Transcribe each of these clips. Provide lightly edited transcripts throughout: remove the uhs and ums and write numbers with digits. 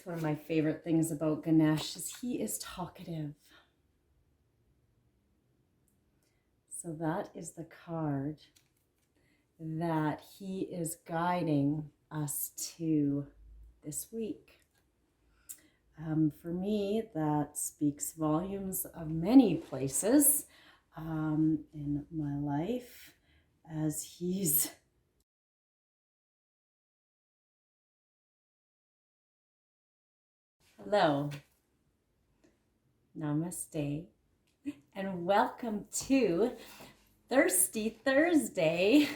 It's one of my favorite things about Ganesh is he is talkative. So that is the card that he is guiding us to this week. For me, that speaks volumes of many places in my life as he's Hello, Namaste, and welcome to Thirsty Thursday,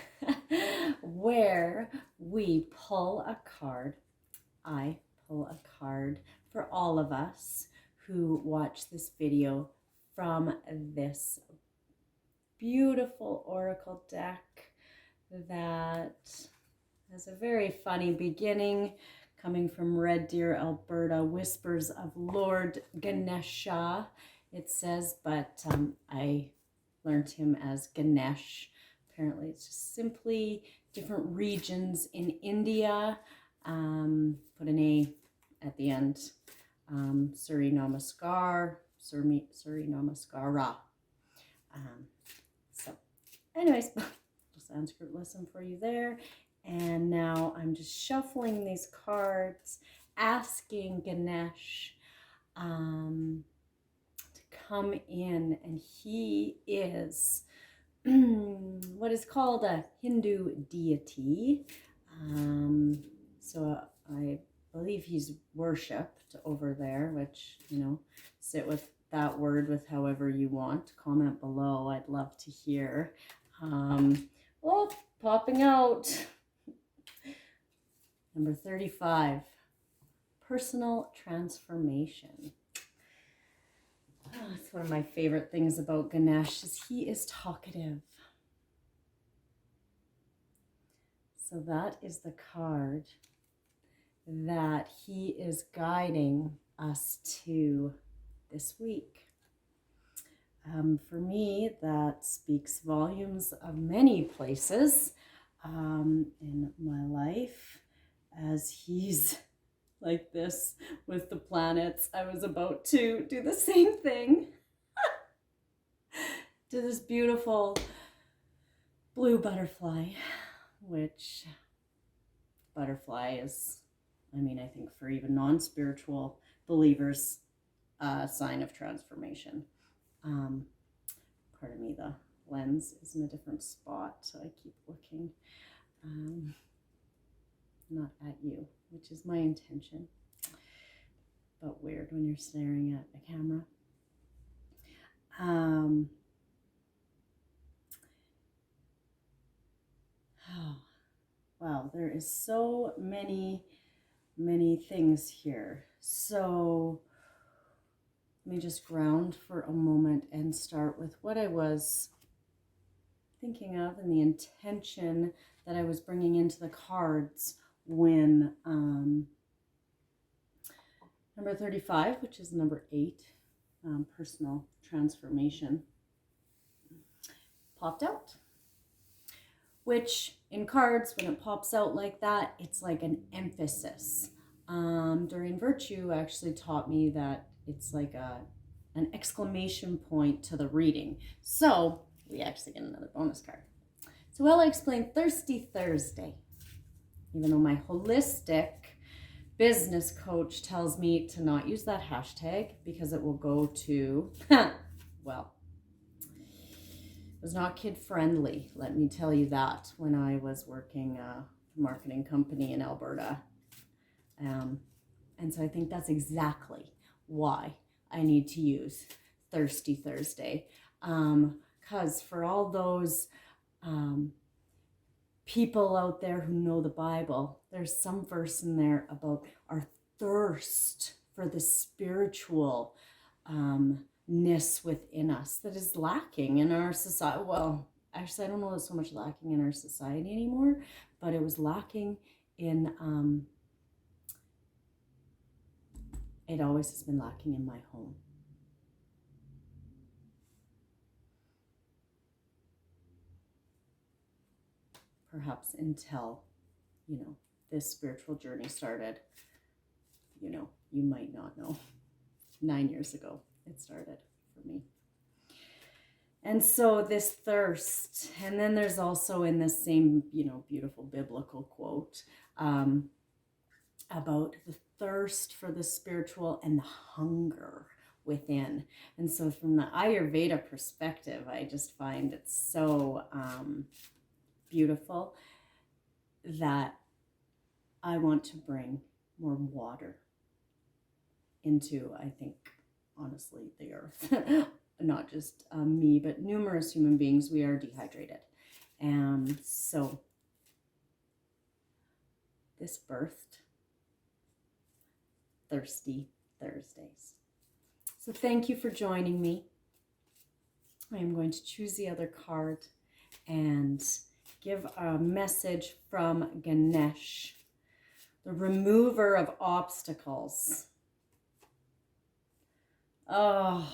where we pull a card. I pull a card for all of us who watch this video from this beautiful oracle deck that has a very funny beginning. Coming from Red Deer, Alberta, Whispers of Lord Ganesh, it says, but I learned him as Ganesh. Apparently it's just simply different regions in India. Put an A at the end. Surya Namaskar, Surya Namaskara. So anyways, Sanskrit lesson for you there. And now I'm just shuffling these cards, asking Ganesh to come in. And he is what is called a Hindu deity. So I believe he's worshipped over there, which, you know, sit with that word with however you want. Comment below. I'd love to hear. Oh, popping out. Number 35, personal transformation. It's one of my favorite things about Ganesh is he is talkative. So that is the card that he is guiding us to this week. For me, that speaks volumes of many places in my life as he's like this with the planets. I was about to do the same thing to this beautiful blue butterfly, which butterfly is, I mean, I think for even non-spiritual believers, a sign of transformation. Pardon me, the lens is in a different spot, so I keep looking not at you, which is my intention, but weird when you're staring at a camera. Oh, wow, there is so many things here. So let me just ground for a moment and start with what I was thinking of and the intention that I was bringing into the cards when number 35, which is number 8, personal transformation, popped out. Which in cards, when it pops out like that, it's like an emphasis. During Virtue actually taught me that it's like an exclamation point to the reading. So we actually get another bonus card. So while I explain Thirsty Thursday, even though my holistic business coach tells me to not use that hashtag because it will go to, well, it was not kid friendly, let me tell you that, when I was working a marketing company in Alberta. And so I think that's exactly why I need to use Thirsty Thursday. Because for all those people out there who know the Bible, there's some verse in there about our thirst for the spiritual ness within us that is lacking in our society. Well, actually, I don't know it's so much lacking in our society anymore, but it was lacking in, it always has been lacking in my home. Perhaps until, you know, this spiritual journey started you might not know. 9 years ago, it started for me. And so this thirst, and then there's also in this same, beautiful biblical quote about the thirst for the spiritual and the hunger within. And so from the Ayurveda perspective, I just find it so beautiful that I want to bring more water into, I think, honestly, the earth. Not just me, but numerous human beings, we are dehydrated. And so this birthed Thirsty Thursdays. So thank you for joining me. I am going to choose the other card and give a message from Ganesh, the remover of obstacles. Oh,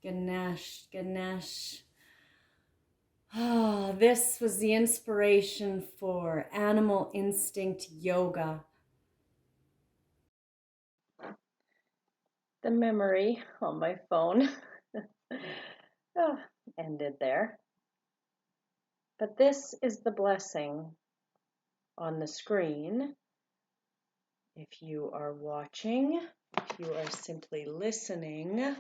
Ganesh. Oh, this was the inspiration for animal instinct yoga. The memory on my phone ended there. But this is the blessing on the screen. If you are watching, if you are simply listening,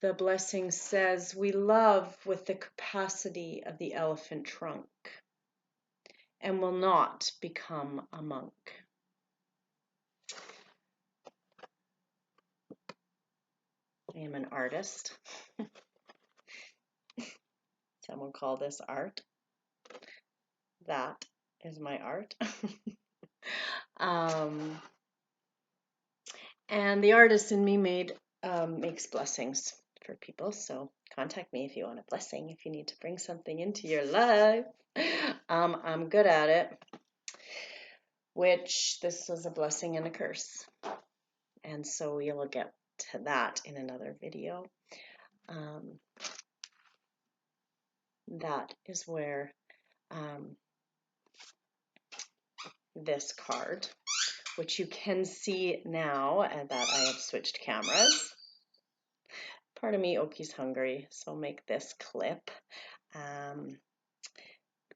the blessing says, we love with the capacity of the elephant trunk and will not become a monk. I am an artist. Someone call this art. That is my art. And the artist in me makes blessings for people. So contact me if you want a blessing, if you need to bring something into your life. I'm good at it, which this was a blessing and a curse. And so we will get to that in another video. That is where this card, which you can see now that I have switched cameras. Part of me, Oki's hungry, so I'll make this clip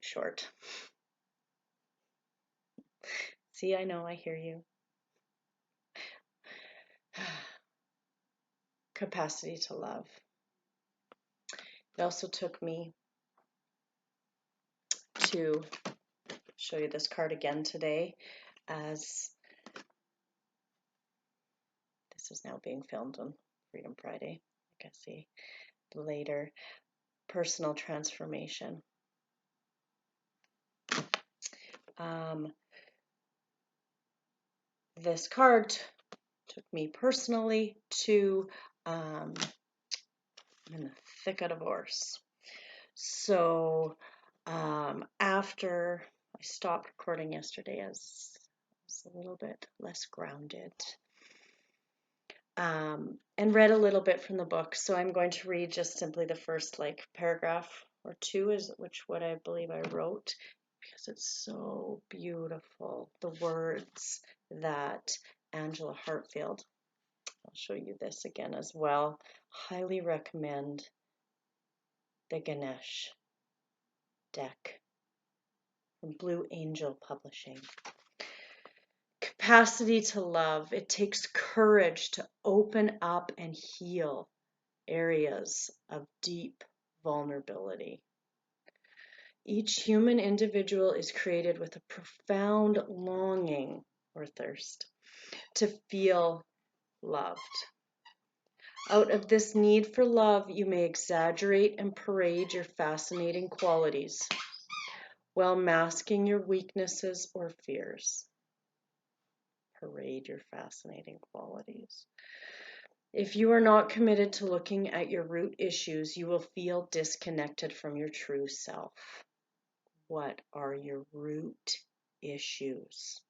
short. See, I know, I hear you. Capacity to love. It also took me to show you this card again today, as this is now being filmed on Freedom Friday. I can see later. Personal transformation. This card took me personally to I'm in the thick of divorce. So after I stopped recording yesterday, I was a little bit less grounded, and read a little bit from the book. So I'm going to read just simply the first paragraph or two, is what I believe I wrote, because it's so beautiful. The words that Angela Hartfield, I'll show you this again as well. Highly recommend the Ganesh deck from Blue Angel Publishing. Capacity to love. It takes courage to open up and heal areas of deep vulnerability. Each human individual is created with a profound longing or thirst to feel loved. Out of this need for love, you may exaggerate and parade your fascinating qualities while masking your weaknesses or fears. Parade your fascinating qualities. If you are not committed to looking at your root issues, you will feel disconnected from your true self. What are your root issues?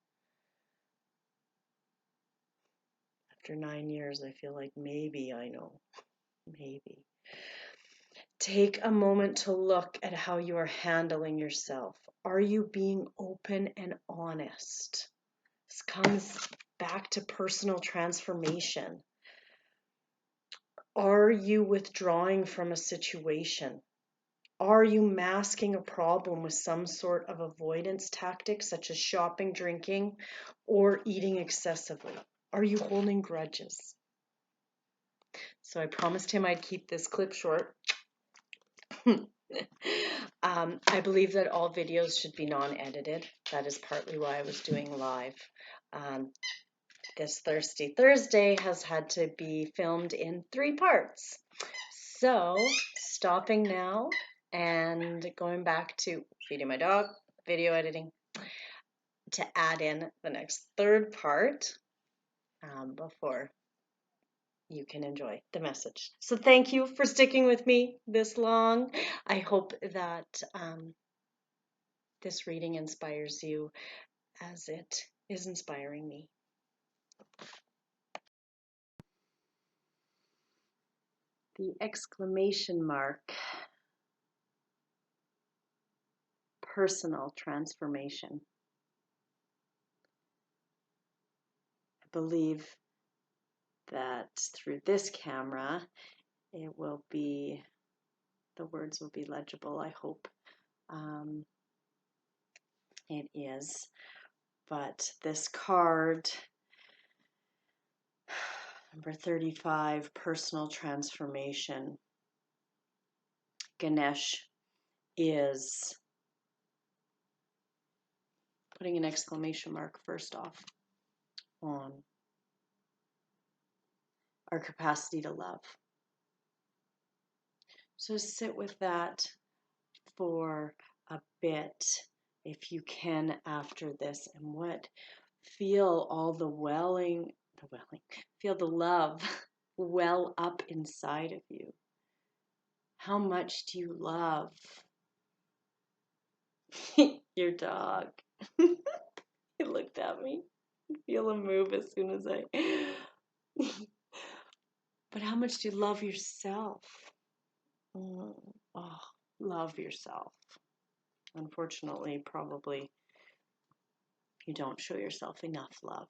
After 9 years, I feel like maybe I know. Maybe. Take a moment to look at how you are handling yourself. Are you being open and honest? This comes back to personal transformation. Are you withdrawing from a situation? Are you masking a problem with some sort of avoidance tactic, such as shopping, drinking, or eating excessively? Are you holding grudges? So I promised him I'd keep this clip short. I believe that all videos should be non-edited. That is partly why I was doing live. This Thirsty Thursday has had to be filmed in 3 parts. So, stopping now and going back to feeding my dog, video editing, to add in the next 3rd part before you can enjoy the message. So thank you for sticking with me this long. I hope that this reading inspires you as it is inspiring me. The exclamation mark, personal transformation. I believe that through this camera, the words will be legible, I hope. It is. But this card, number 35, personal transformation. Ganesh is putting an exclamation mark first off on our capacity to love. So sit with that for a bit, if you can, after this, and feel all feel the love well up inside of you. How much do you love your dog? He looked at me. Feel him move as soon as But how much do you love yourself? Oh, love yourself. Unfortunately, probably you don't show yourself enough love.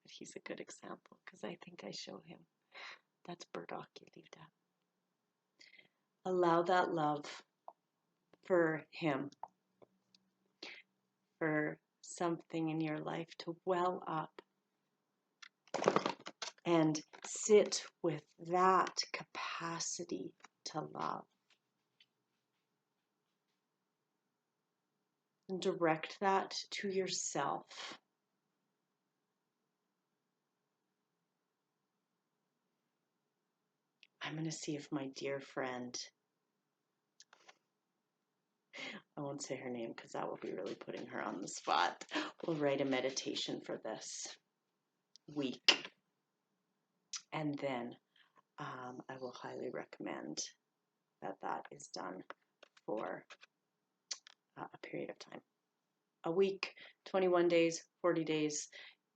But he's a good example because I think I show him. That's burdock, you leave that. Allow that love for him, for something in your life to well up, and sit with that capacity to love. And direct that to yourself. I'm going to see if my dear friend, I won't say her name because that will be really putting her on the spot, will write a meditation for this week. And then I will highly recommend that is done for a period of time. A week, 21 days, 40 days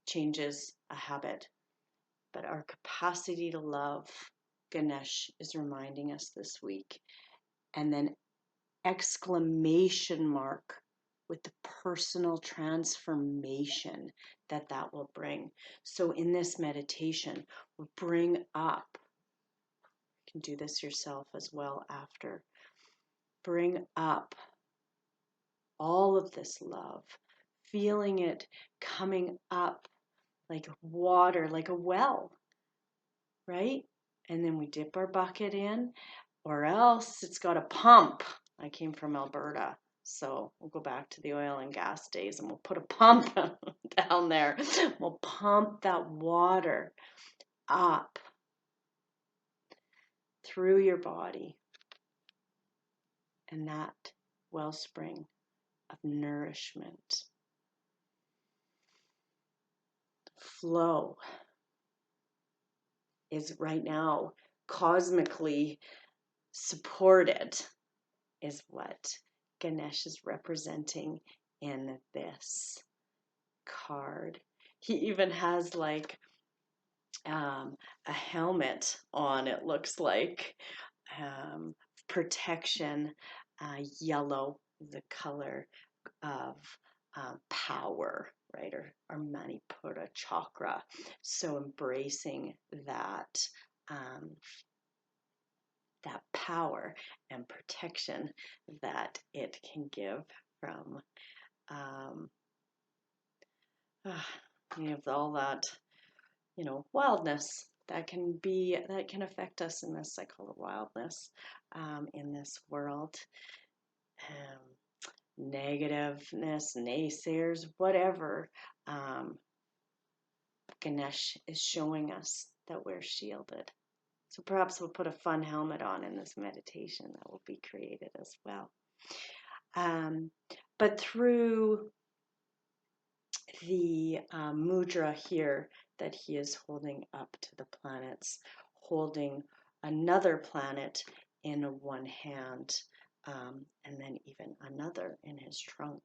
changes a habit. But our capacity to love, Ganesh is reminding us this week. And then exclamation mark with the personal transformation that will bring. So in this meditation, we'll bring up, you can do this yourself as well after, bring up all of this love, feeling it coming up like water, like a well, right? And then we dip our bucket in, or else it's got a pump. I came from Alberta, so we'll go back to the oil and gas days and we'll put a pump down there. We'll pump that water up through your body, and that wellspring of nourishment, flow, is right now cosmically supported, is what Ganesh is representing in this card. He even has like a helmet on, it looks like, protection. Yellow, the color of power, right? Our Manipura chakra. So embracing that, that power and protection that it can give from you have all that, wildness that can affect us in this. I call it wildness in this world. Negativeness, naysayers, whatever. Ganesh is showing us that we're shielded. So perhaps we'll put a fun helmet on in this meditation that will be created as well. But through the mudra here that he is holding up to the planets, holding another planet in one hand, and then even another in his trunk.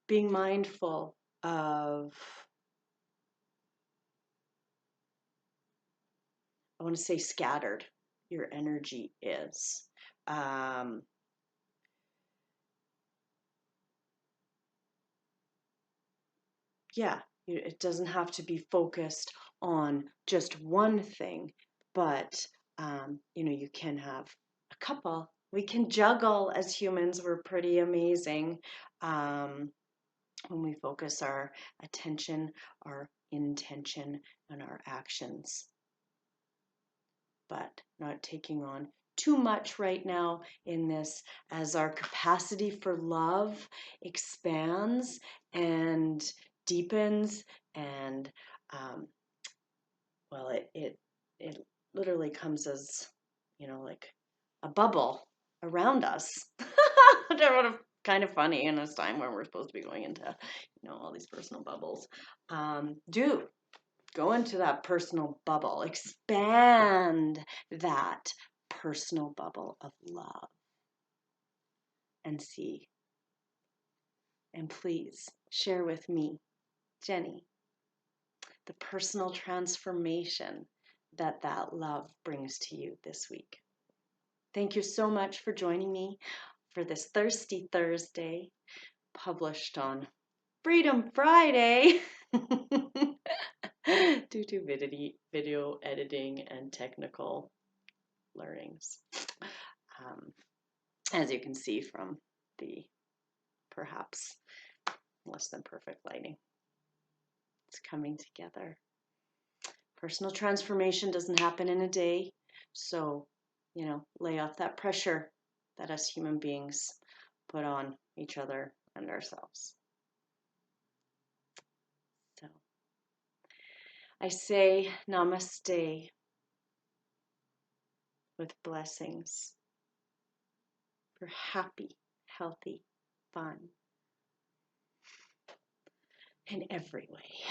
Being mindful of, I want to say, scattered your energy is. It doesn't have to be focused on just one thing, but you can have a couple. We can juggle as humans. We're pretty amazing when we focus our attention, our intention, and our actions. But not taking on too much right now in this, as our capacity for love expands and deepens, and it literally comes as like a bubble around us. Kind of funny in this time where we're supposed to be going into all these personal bubbles. Do go into that personal bubble, expand that personal bubble of love, and see. And please share with me, Jenni, the personal transformation that love brings to you this week. Thank you so much for joining me for this Thirsty Thursday, published on Freedom Friday due to video editing and technical learnings. As you can see from the perhaps less than perfect lighting, it's coming together. Personal transformation doesn't happen in a day, so lay off that pressure that us human beings put on each other and ourselves. So I say namaste with blessings for happy, healthy fun in every way.